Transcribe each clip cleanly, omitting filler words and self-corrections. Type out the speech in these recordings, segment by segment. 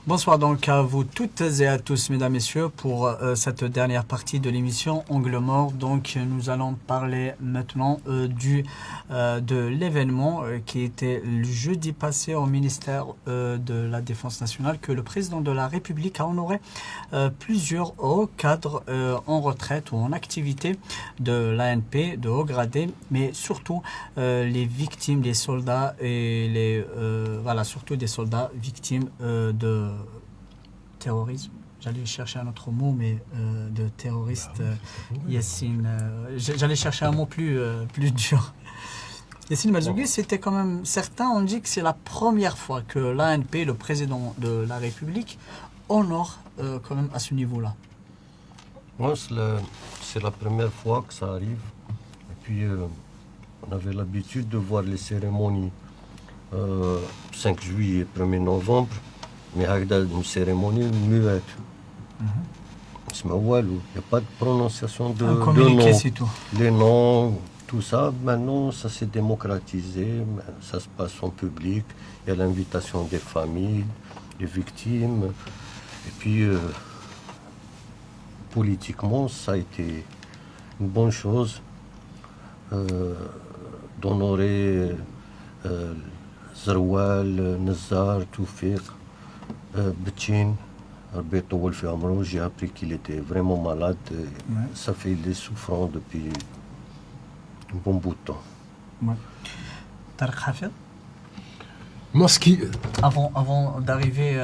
Bonsoir donc à vous toutes et à tous, mesdames, messieurs, pour cette dernière partie de l'émission Angle Mort. Donc nous allons parler maintenant de l'événement qui était le jeudi passé au ministère de la Défense nationale, que le président de la République a honoré plusieurs hauts cadres en retraite ou en activité de l'ANP, de haut gradé, mais surtout les victimes, les soldats et surtout des soldats victimes de terrorisme. J'allais chercher un autre mot, mais de terroriste, Yassine. J'allais chercher un mot plus dur. Yassine Mazzougui, c'était quand même. Certains ont dit que c'est la première fois que l'ANP, le président de la République, honore quand même à ce niveau-là. Moi, c'est la première fois que ça arrive. Et puis, on avait l'habitude de voir les cérémonies 5 juillet, 1er novembre. Mais il une cérémonie muette. Il n'y a pas de prononciation de noms. C'est tout. Les noms, tout ça, maintenant, ça s'est démocratisé. Ça se passe en public. Il y a l'invitation des familles, des victimes. Et puis, politiquement, ça a été une bonne chose d'honorer Zeroual, Nazar, Toufiq, Betchin, j'ai appris qu'il était vraiment malade. Ça fait des souffrances depuis un bon bout de temps. Ouais. Tarek Hafid, Moi, ce qui... avant d'arriver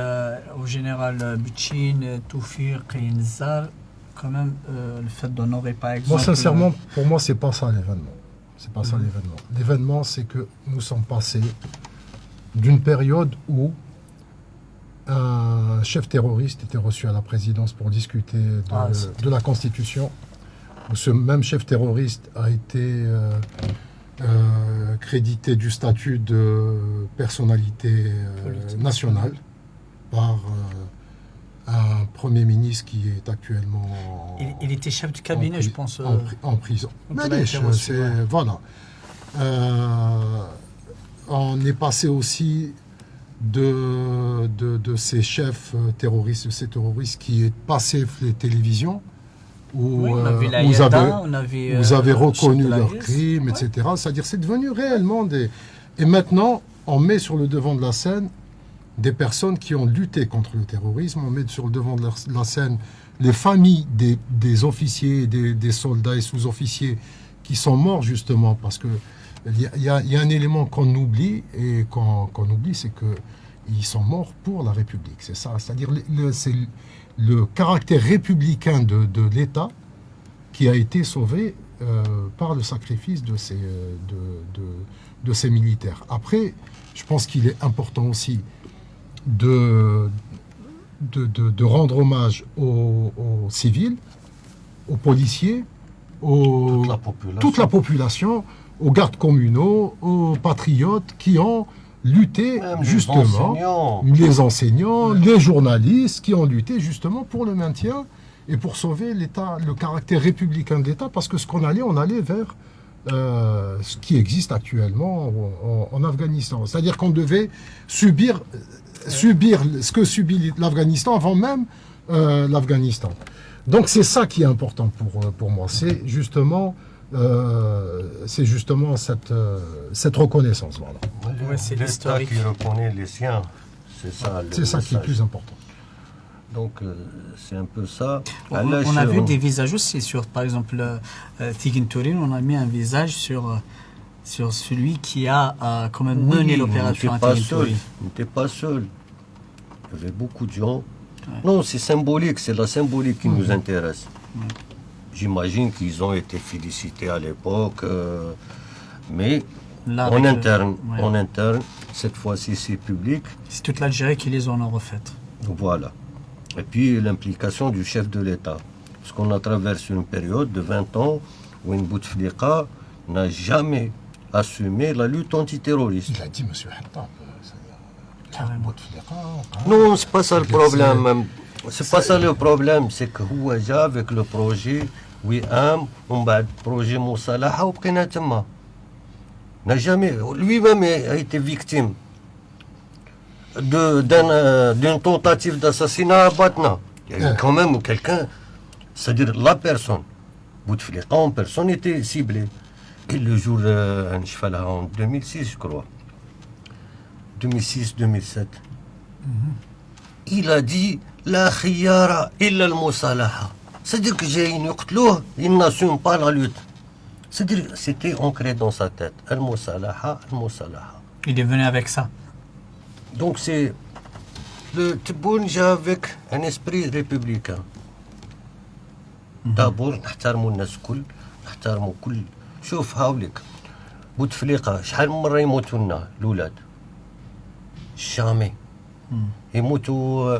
au général Betchin, Toufiq et Nzar, quand même, le fait d'honorer par exemple... Moi, sincèrement, pour moi, c'est pas ça l'événement. C'est pas ça l'événement. L'événement, c'est que nous sommes passés d'une période où un chef terroriste était reçu à la présidence pour discuter de la Constitution, où ce même chef terroriste a été crédité du statut de personnalité nationale par un Premier ministre qui est actuellement... Il était chef du cabinet, je pense. En prison. Voilà. On est passé aussi de ces chefs terroristes, de ces terroristes qui est passé les télévisions, où vous avez reconnu leurs crimes, etc. C'est-à-dire c'est devenu réellement des... Et maintenant, on met sur le devant de la scène des personnes qui ont lutté contre le terrorisme, on met sur le devant de la scène les familles des officiers, des soldats et sous-officiers qui sont morts justement parce que il y a un élément qu'on oublie, et qu'on oublie, c'est qu'ils sont morts pour la République. C'est ça, c'est-à-dire c'est le caractère républicain de l'État qui a été sauvé par le sacrifice de ces militaires. Après, je pense qu'il est important aussi de rendre hommage aux civils, aux policiers, toute la population, aux gardes communaux, aux patriotes qui ont lutté justement, les enseignants, les journalistes qui ont lutté justement pour le maintien et pour sauver l'État, le caractère républicain de l'État, parce que on allait vers ce qui existe actuellement en Afghanistan. C'est-à-dire qu'on devait subir ce que subit l'Afghanistan avant même l'Afghanistan. Donc c'est ça qui est important pour moi. C'est justement cette reconnaissance. Voilà. C'est l'État qui reconnaît les siens. C'est ça qui est plus important. Donc c'est un peu ça. On a vu des visages aussi par exemple, Tigin Tourin, on a mis un visage sur celui qui a quand même mené l'opération à Tigin Tourin. Il n'était pas seul. Il y avait beaucoup de gens. Ouais. Non, c'est symbolique, c'est la symbolique qui nous intéresse. Ouais. J'imagine qu'ils ont été félicités à l'époque, mais en interne, cette fois-ci c'est public. C'est toute l'Algérie qui les en a refaites. Voilà. Et puis l'implication du chef de l'État. Parce qu'on a traversé une période de 20 ans où une Bouteflika n'a jamais assumé la lutte antiterroriste. Il a dit, M. Hattab, non, c'est pas ça le problème. C'est pas ça le problème, c'est que Houaja avec le projet WIAM, on va le projet Moussalaha ou n'a jamais, lui-même a été victime. d'une tentative d'assassinat à Batna. Il y a eu quand même quelqu'un, c'est-à-dire la personne. Bouteflika, en personne était ciblée. Et le jour, en 2006, je crois. 2006-2007. Il a dit La khiyara illa al-musalaha. C'est-à-dire que j'ai une qtlouh, il n'assume pas la lutte. C'est-à-dire c'était ancré dans sa tête. Al-musalaha, al-musalaha. Il est venu avec ça. Donc c'est le Tebboune avec un esprit républicain. D'abord, نحترموا الناس الكل، نحترموا كل. شوف هاوليك بوتفليقة شحال من مرة يموتوا لنا الأولاد. جامي. يموتوا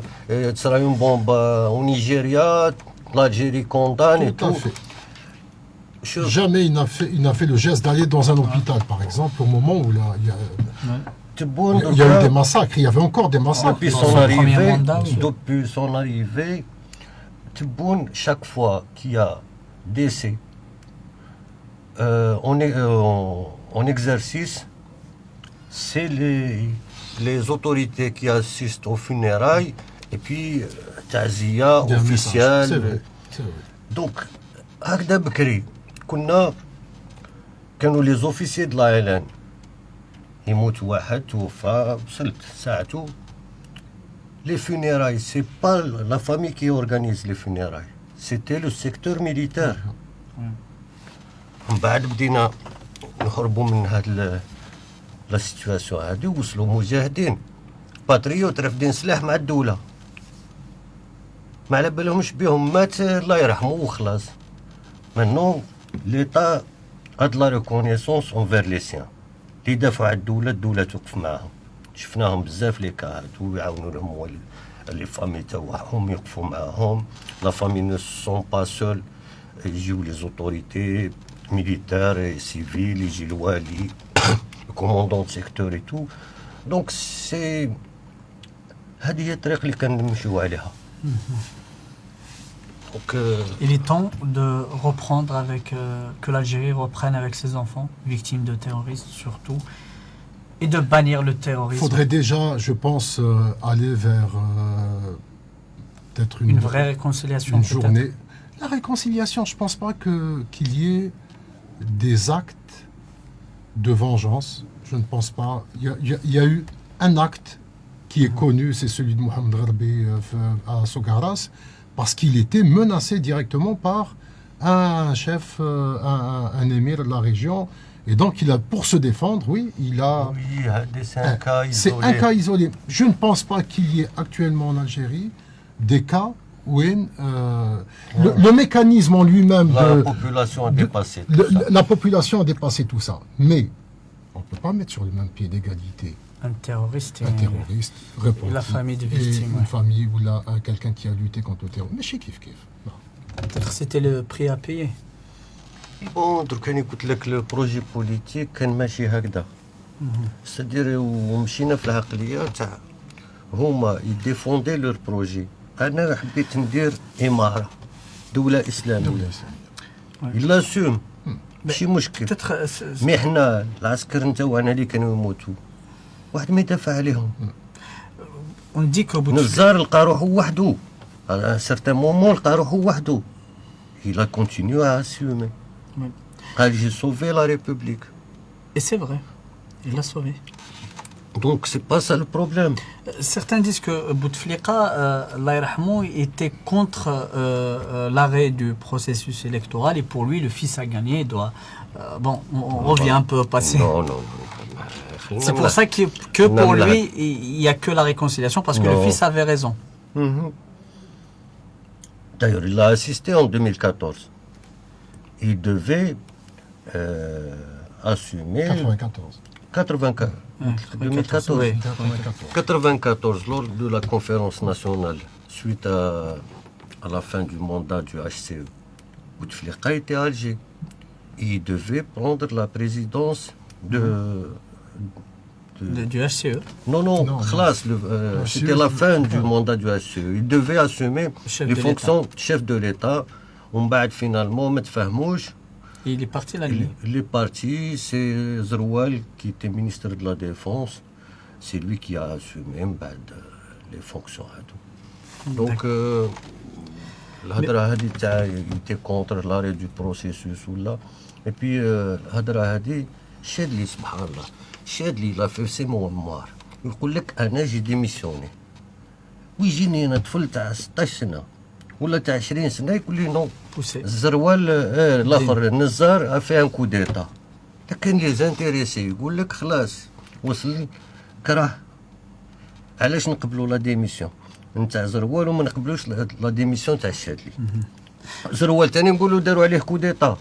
تصرى une bombe au Nigeria, l'Algérie condamne et tout. Jamais il n'a fait le geste d'aller dans un hôpital, par exemple, au moment où il y a eu des massacres. Il y avait encore des massacres. Depuis son arrivée, Tebboune, chaque fois qu'il y a décès en exercice, c'est les autorités qui assistent aux funérailles et puis Tazia officielle. Donc, هكذا بكري كانوا les officiers de la LN يموت واحد توفى وصلت ساعته. Les funérailles, c'est pas la famille qui organise les funérailles, c'était le secteur militaire. من بعد بدينا نهربوا من هاد لا سيتواسيون هادي وصلوا مجاهدين باتريوت رافدين سلاح مع الدولة ما على بالهمش بهم مات الله يرحمه وخلاص. Maintenant l'État a de la reconnaissance envers les siens اللي يدافعوا على الدولة توقف معاهم. شفناهم بزاف لي كارت ويعاونوا لهم لي فامي تاعهم يوقفوا معاهم. لا فامي ne sont pas seuls, يجيو les autorités militaires et civiles, يجي الوالي le commandant de secteur et tout. Donc c'est هذه هي الطريق اللي كنمشيو عليها. Donc, il est temps de reprendre avec que l'Algérie reprenne avec ses enfants victimes de terroristes surtout et de bannir le terrorisme. Il faudrait déjà, je pense, aller vers peut-être une vraie réconciliation. Une journée. La réconciliation, je ne pense pas qu'il y ait des actes de vengeance. Je ne pense pas. Il y a eu un acte qui est connu, c'est celui de Mohamed Gharbi à Sogaras, parce qu'il était menacé directement par un chef, un émir de la région. Et donc, pour se défendre, oui, il a... Oui, c'est un cas isolé. C'est un cas isolé. Je ne pense pas qu'il y ait actuellement en Algérie des cas où le mécanisme en lui-même... La population a dépassé tout ça. La population a dépassé tout ça. Mais on ne peut pas mettre sur le même pied d'égalité un terroriste et la famille de victimes. Une famille ou quelqu'un qui a lutté contre le terrorisme. Mais chez Kif Kif. Peut-être c'était le prix à payer. Bon, درك راني قلت لك لو بروجي بوليتيك كان ماشي هكذا. سدير ومشينا في العقليه تاع هما يديفوندي لور بروجي. انا حبيت ندير اماره دوله اسلاميه. الا سوم ماشي مشكل. مي حنا العسكر نتاعنا اللي كانوا يموتوا واحد ما يدافع عليهم. نزار لقى روحو وحده. à un certain moment لقى روحو وحده. Il a continué à assumer. J'ai sauvé la République. Et c'est vrai, il l'a sauvé. Donc c'est pas ça le problème. Certains disent que Bouteflika, Allah yarhamou, était contre l'arrêt du processus électoral et pour lui le fils a gagné. Bon, on revient un peu au passé. Non. C'est pour ça que pour lui il n'y a que la réconciliation parce que le fils avait raison. D'ailleurs, il a assisté en 2014. Il devait assumer... 94, lors de la conférence nationale, suite à la fin du mandat du HCE. Bouteflika était à Alger. Il devait prendre la présidence du HCE. Non, c'était la fin du mandat du HCE. Il devait assumer les fonctions de chef de l'État. Finalement, il est parti la nuit. Il est parti, c'est Zeroual qui était ministre de la Défense. c'est lui qui a assumé les fonctions. Donc, الهضره هذه تاع يتي كونتر لاري دو بروسيسوس ولا اي بي الهضره هذه شاد لي سبحان الله شاد لي لا في سي ميموار يقول لك انا جي ديميسيوني ويجيني انا طفل تاع 16 سنه ولا تاع 20 سنه يقول لي نو الزروال الاخر النزار في ان كو ديتا كاين لي زانتيريسي يقول لك خلاص وصل كراه علاش نقبلوا لا ديميسيون نتاع زروال وما نقبلوش لا ديميسيون تاع الشادلي زروال ثاني نقولوا داروا عليه كو ديتا.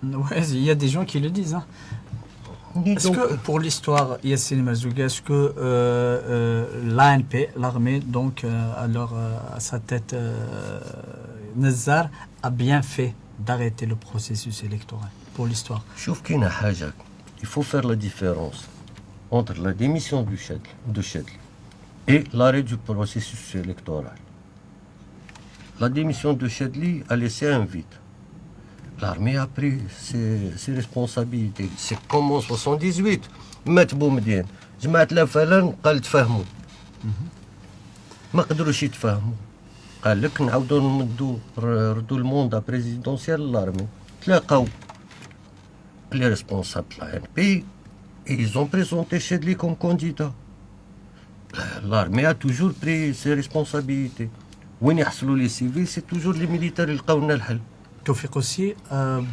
Ouais, il y a des gens qui le disent. Hein. Est-ce que pour l'histoire, Yassine Mazouga, est-ce que l'ANP, l'armée, donc alors à sa tête, Nazar a bien fait d'arrêter le processus électoral pour l'histoire? شوف كاينه حاجه il faut faire la différence entre la démission de Chadli et l'arrêt du processus électoral. La démission de Chadli a laissé un vide. L'armée a pris ses responsabilités. C'est comme en 78. مات بومدين جماعة الفلان قال تفاهموا ما قدروش يتفاهموا قال لك نعاودوا نمدوا ردوا الموندا بريزيدونسيال للارمي تلاقاو les responsables de l'ANP et ils ont présenté Chadli comme candidat. L'armée a toujours pris ses responsabilités. وين يحصلوا les civils, c'est toujours les militaires يلقاو لنا الحل. Tawfiq aussi,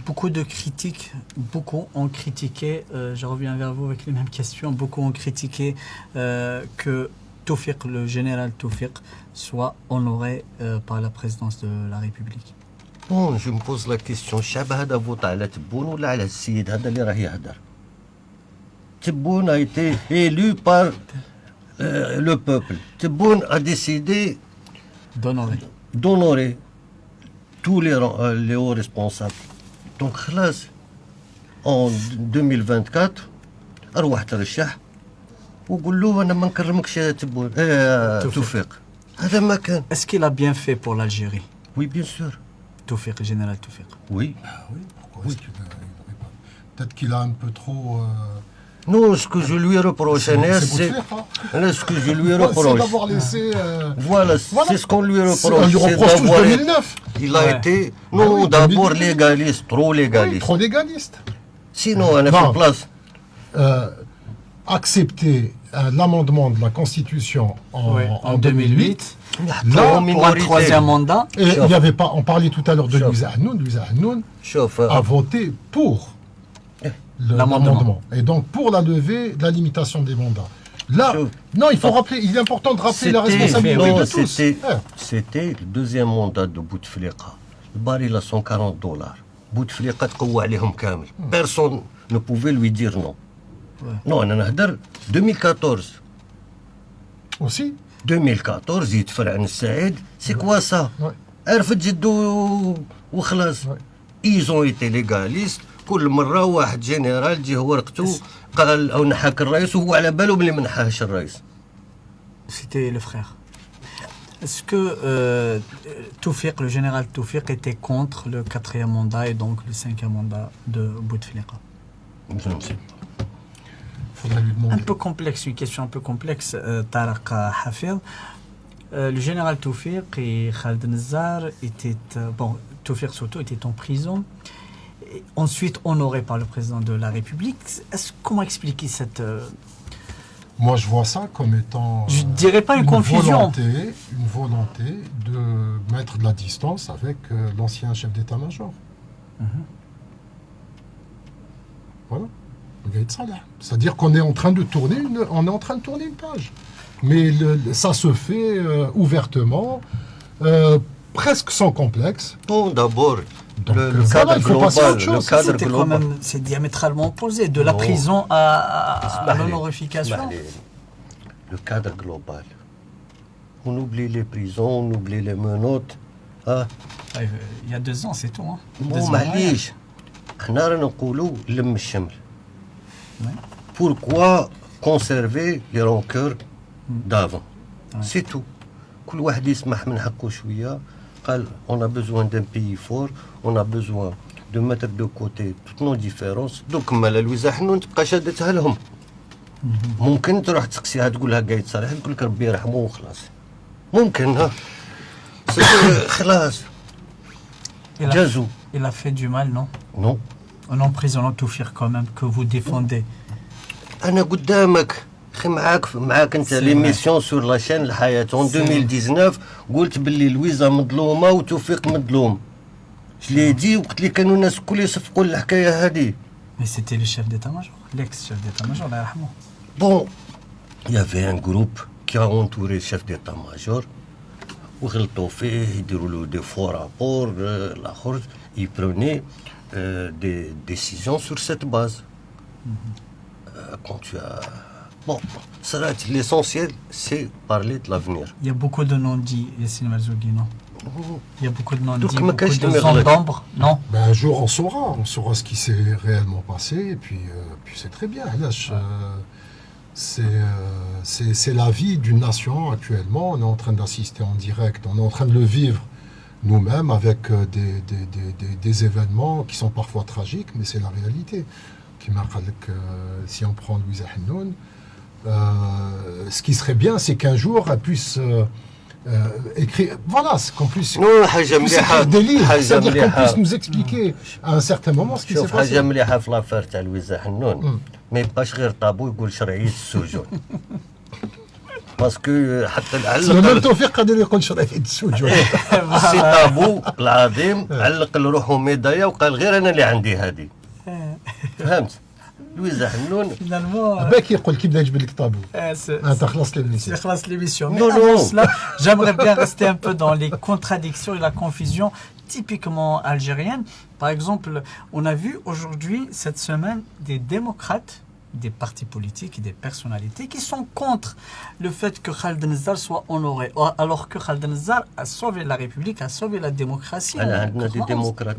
beaucoup de critiques, beaucoup ont critiqué, je reviens vers vous avec les mêmes questions, beaucoup ont critiqué que Tawfiq, le général Tawfiq, soit honoré par la présidence de la République. Bon, je me pose la question, الشعب هذا فوت على تبون ولا على السيد هذا اللي راه يهدر؟ تبون a été élu par le peuple. Tebboune a décidé d'honorer tous les hauts responsables. Donc, خلاص, en 2024, أروح ترشح وقول له أنا ما نكرمكش يا تبون توفيق. هذا ما كان. Est-ce qu'il a bien fait pour l'Algérie? Oui, bien sûr. Tawfiq, général Tawfiq. Oui. Oui, pourquoi est-ce qu'il n'aurait pas? Peut-être qu'il a un peu trop... Non, ce que je lui reproche, ce que je lui reproche, c'est d'avoir laissé. Voilà, c'est ce qu'on lui reproche. On lui reproche tous 2009. Il a été, non, d'abord légaliste, trop légaliste. Oui, trop légaliste. Sinon, on a fait place. Accepter l'amendement de la Constitution en 2008. Là, pour un troisième mandat. Et il n'y avait pas, on parlait tout à l'heure de Louisa Hanoun a voté pour l'amendement. Et donc pour la levée de la limitation des mandats. Là, non, il faut rappeler, il est important de rappeler la responsabilité de tous. C'était le deuxième mandat de Bouteflika. Le baril à $140. Bouteflika تقوى عليهم كامل. Personne ne pouvait lui dire non. Non, on a dit 2014. Aussi 2014 يتفرع عن السعيد. C'est quoi ça? عرفت جدو وخلاص. Ils ont été légalistes. كل مرة واحد جنرال جه ورقته قال أو نحاك الرئيس وهو على باله بلي ما نحاهش الرئيس. C'était le frère. Est-ce que Tawfiq, le général Tawfiq, était contre le 4e mandat et donc le 5e mandat de Bouteflika? Je ne sais pas. Faudrait lui demander. Un peu complexe, une question un peu complexe, Tarek Hafid. Le général Tawfiq et Khaled Nazar étaient, Tawfiq surtout était en prison. Ensuite honoré par le président de la République. Comment expliquer cette... Moi, je vois ça comme étant... Je ne dirais pas une confusion. Une volonté de mettre de la distance avec l'ancien chef d'état-major. Voilà. C'est-à-dire qu'on est en train de tourner une page. Mais ça se fait ouvertement, presque sans complexe. Bon, d'abord... Donc, le cadre global, c'est diamétralement opposé, de la prison à l'honorification. Le cadre global. On oublie les prisons, on oublie les menottes. Ah. Il y a 2 ans, c'est tout. Hein. Bon, معليش. حنا رانا نقولوا لم الشمل. Pourquoi conserver les rancœurs d'avant? C'est tout. كل واحد يسمح من حقه شوية. On a besoin d'un pays fort, on a besoin de mettre de côté toutes nos différences. Donc, Louisa Hanoun تبقى شادتها لهم. ممكن تروح تسقسيها تقول لها قايد صالح تقول لك ربي يرحمه وخلاص ممكن ها خلاص جازو. Il a fait du mal, non? Non. En emprisonnant Toufir quand même, que vous défendez. انا قدامك اخي معاك انت ليميسيون سور لاشين الحياه اون 2019 قلت باللي لويزا مظلومه وتوفيق مظلوم. جلي دي وقت اللي كانوا الناس الكل يصفقوا الحكايه هذه. Mais c'était le chef d'état-major, l'ex-chef d'état-major, Allah yarhamou. Bon, il y avait un groupe qui a entouré le chef d'état-major. وغلطوا فيه يديروا له دي فوا رابور الاخر ils prenaient des décisions sur cette base. Quand tu as bon, l'essentiel c'est parler de l'avenir. Il y a beaucoup de non-dits, Yassine Marzouki, non? Il y a beaucoup de non-dits, Donc, beaucoup de zones d'ombre, non? Ben, un jour on saura ce qui s'est réellement passé, et puis c'est très bien. C'est la vie d'une nation actuellement. On est en train d'assister en direct, on est en train de le vivre nous-mêmes avec des événements qui sont parfois tragiques, mais c'est la réalité. Si on prend Louisa Hennoun, ce qui serait bien, c'est qu'un jour elle puisse écrire, voilà, qu'on puisse écrire des livres, c'est-à-dire qu'on puisse nous expliquer à un certain moment ce qui s'est passé. ما يبقاش غير طابو يقول شرعية السجون باسكو حتى علق توفيق قادر يقول شرعية السجون سي طابو العظيم علق لروحه ميدايا وقال غير انا اللي عندي هذه فهمت لويزا حنون باك يقول كي بدا يجبد لك طابو انت خلصت ليميسيون خلاص l'émission. Mais avant cela, j'aimerais bien rester un peu dans les contradictions et la confusion typiquement algérienne. Par exemple, on a vu aujourd'hui, cette semaine, des démocrates, des partis politiques et des personnalités qui sont contre le fait que Khaled Nezzar soit honoré, alors que Khaled Nezzar a sauvé la République, a sauvé la démocratie.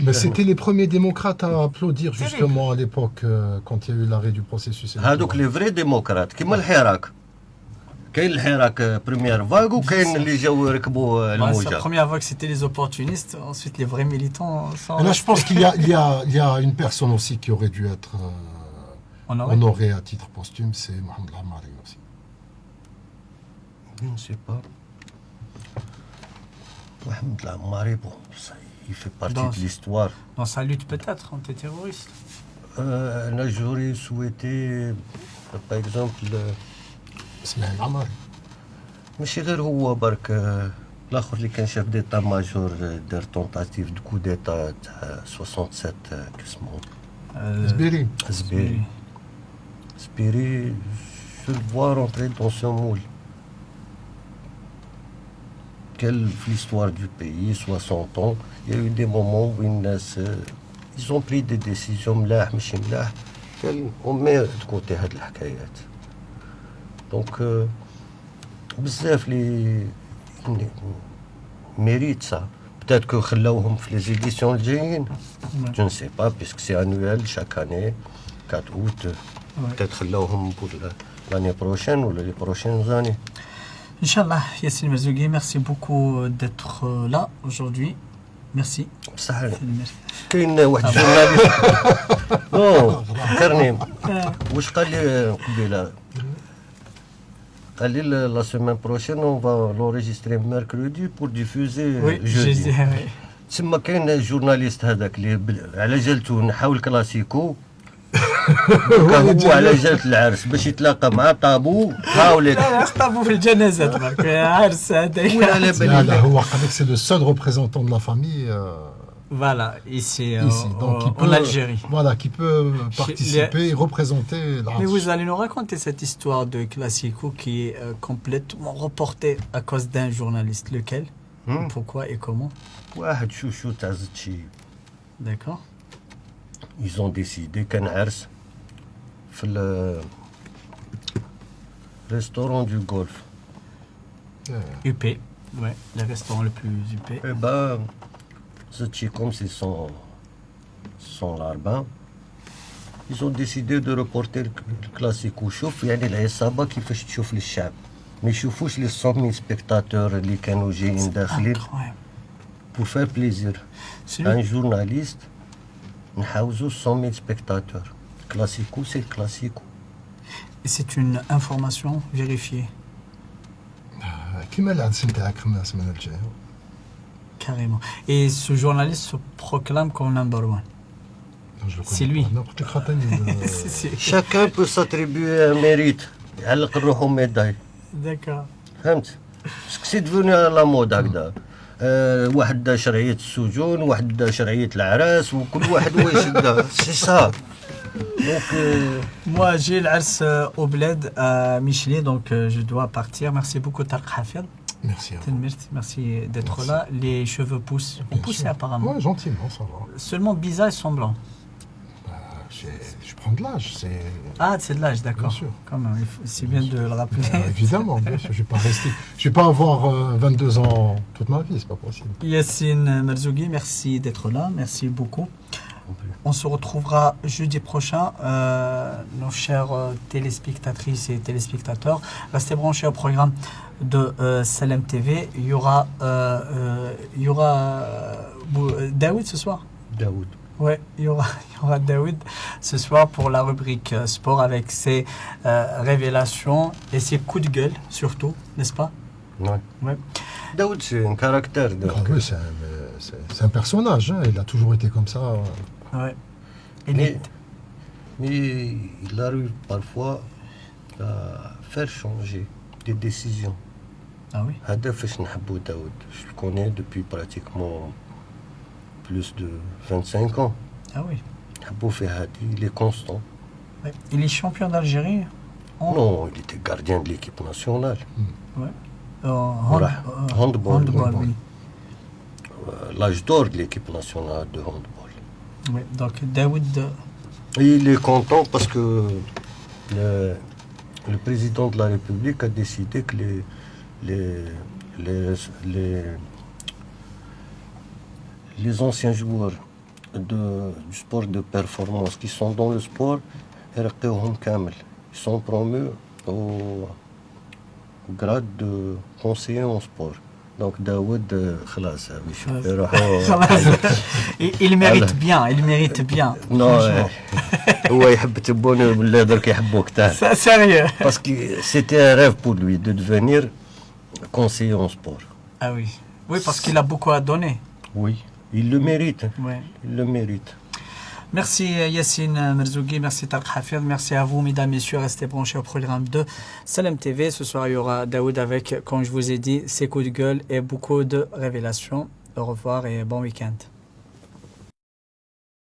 Mais c'était les premiers démocrates à applaudir justement à l'époque quand il y a eu l'arrêt du processus. هذوك les vrais démocrates كيما الحراك. كاين الحراك première vague وكاين اللي جاو ركبوا الموجة. La première vague c'était les opportunistes, ensuite les vrais militants. Là je pense qu'il y a une personne aussi qui aurait dû être honoré à titre posthume, c'est Mohamed Lamari aussi. Je ne sais pas. Mohamed Lamari, bon, il fait partie de l'histoire. Dans sa lutte peut-être antiterroriste. Là, j'aurais souhaité, par exemple, Ismaël Lamari. ماشي غير هو برك الاخر اللي كان شاف ديتا ماجور دار تونتاتيف دو كو ديتا تاع 67 كاسمو زبيري je le vois rentrer dans ce moule. L'histoire du pays, 60 ans, il y a eu des moments où ils ont pris des décisions ملاح ماشي ملاح on met de côté هاد الحكايات. Donc بزاف لي mérite ça. Peut-être que خلاوهم في les éditions الجايين. Je ne sais pas puisque c'est annuel chaque année 4 août. Peut-être خلاوهم pour l'année prochaine ou les prochaines années. Inch'Allah, Yassine Marzouki, merci beaucoup d'être là aujourd'hui. Merci. بصح كاين واحد جورناليست فكرني واش قال لي قبيله قال لي la semaine prochaine on va l'enregistrer mercredi pour diffuser jeudi. تسمى كاين الجورناليست هذاك اللي على جالته نحاول كلاسيكو هو على جالة العرس باش يتلاقى مع طابو هاوليك طابو في الجنازات برك عرس هذا هو قال لك سي لو سول ريبريزونتون دو لا فامille voilà ici donc en Algérie. Voilà, qui peut participer et représenter l'Arche. Mais vous allez nous raconter cette histoire de Classico qui est complètement reportée à cause d'un journaliste. Lequel? Pourquoi et comment? واحد شوشو تاع زتشي. D'accord. Ils ont décidé qu'un عرس في le restaurant du Golfe. UP, ouais, le restaurant le plus UP. Eh ben, Zotchi, comme c'est son larbin, ils ont décidé de reporter le classique. شوف يعني العصابة كيفاش تشوف للشعب ما يشوفوش les 100 000 spectateurs اللي كانوا جايين داخلين pour faire plaisir à un journaliste. نحاوزو 100 000 spectateurs. Classico, c'est le classico. Et c'est une information vérifiée. Carrément. Et ce journaliste se proclame comme number one. C'est lui. Chacun peut s'attribuer un mérite. D'accord. فهمت باسكو سي ديفوني لا مود هكذا واحد دا شرعيه السجون واحد دا شرعيه العراس وكل واحد هو يشدها سي سا دونك Moi, j'ai l'Ars au bled à Michelet, donc je dois partir. Merci beaucoup, Tarek Hafid. Merci à vous. Merci d'être là. Les cheveux poussent. Ont poussé apparemment. Ouais, gentiment, ça va. Seulement Biza et semblant. Je prends de l'âge, c'est... Ah, c'est de l'âge, d'accord. Bien sûr. Quand même, c'est bien de le rappeler. Évidemment, bien sûr. Je vais pas avoir 22 ans toute ma vie, c'est pas possible. Yassine Merzougui, merci d'être là. Merci beaucoup. On se retrouvera jeudi prochain, nos chères téléspectatrices et téléspectateurs. Restez branchés au programme de Salem TV. Il y aura Daoud ce soir. Daoud. Ouais, il y aura Daoud ce soir pour la rubrique sport avec ses révélations et ses coups de gueule surtout, n'est-ce pas? Ouais. Daoud, c'est un caractère. Oui, c'est un personnage, hein. Il a toujours été comme ça. Ouais. Mais il arrive parfois à faire changer des décisions. Ah oui. هذا فاش نحبو داود. Je le connais depuis pratiquement plus de 25 ans. Ah oui. Il est constant. Ouais. Il est champion d'Algérie. Non, il était gardien de l'équipe nationale. Ouais. Handball. Oui. L'âge d'or de l'équipe nationale de handball. Oui, donc Daoud. Il est content parce que le président de la République a décidé que les anciens joueurs du sport de performance qui sont dans le sport, ils sont promus au grade de conseiller en sport. Donc Daoud, il mérite bien. Non, sérieux. Parce que c'était un rêve pour lui de devenir conseiller en sport. Ah oui. Oui, parce qu'il a beaucoup à donner. Oui, il le mérite. Ouais. Il le mérite. Merci Yassine Merzougui, merci Tarek Hafid, merci à vous mesdames, messieurs, restez branchés au programme de Salem TV. Ce soir il y aura Daoud avec, comme je vous ai dit, ses coups de gueule et beaucoup de révélations. Au revoir et bon week-end.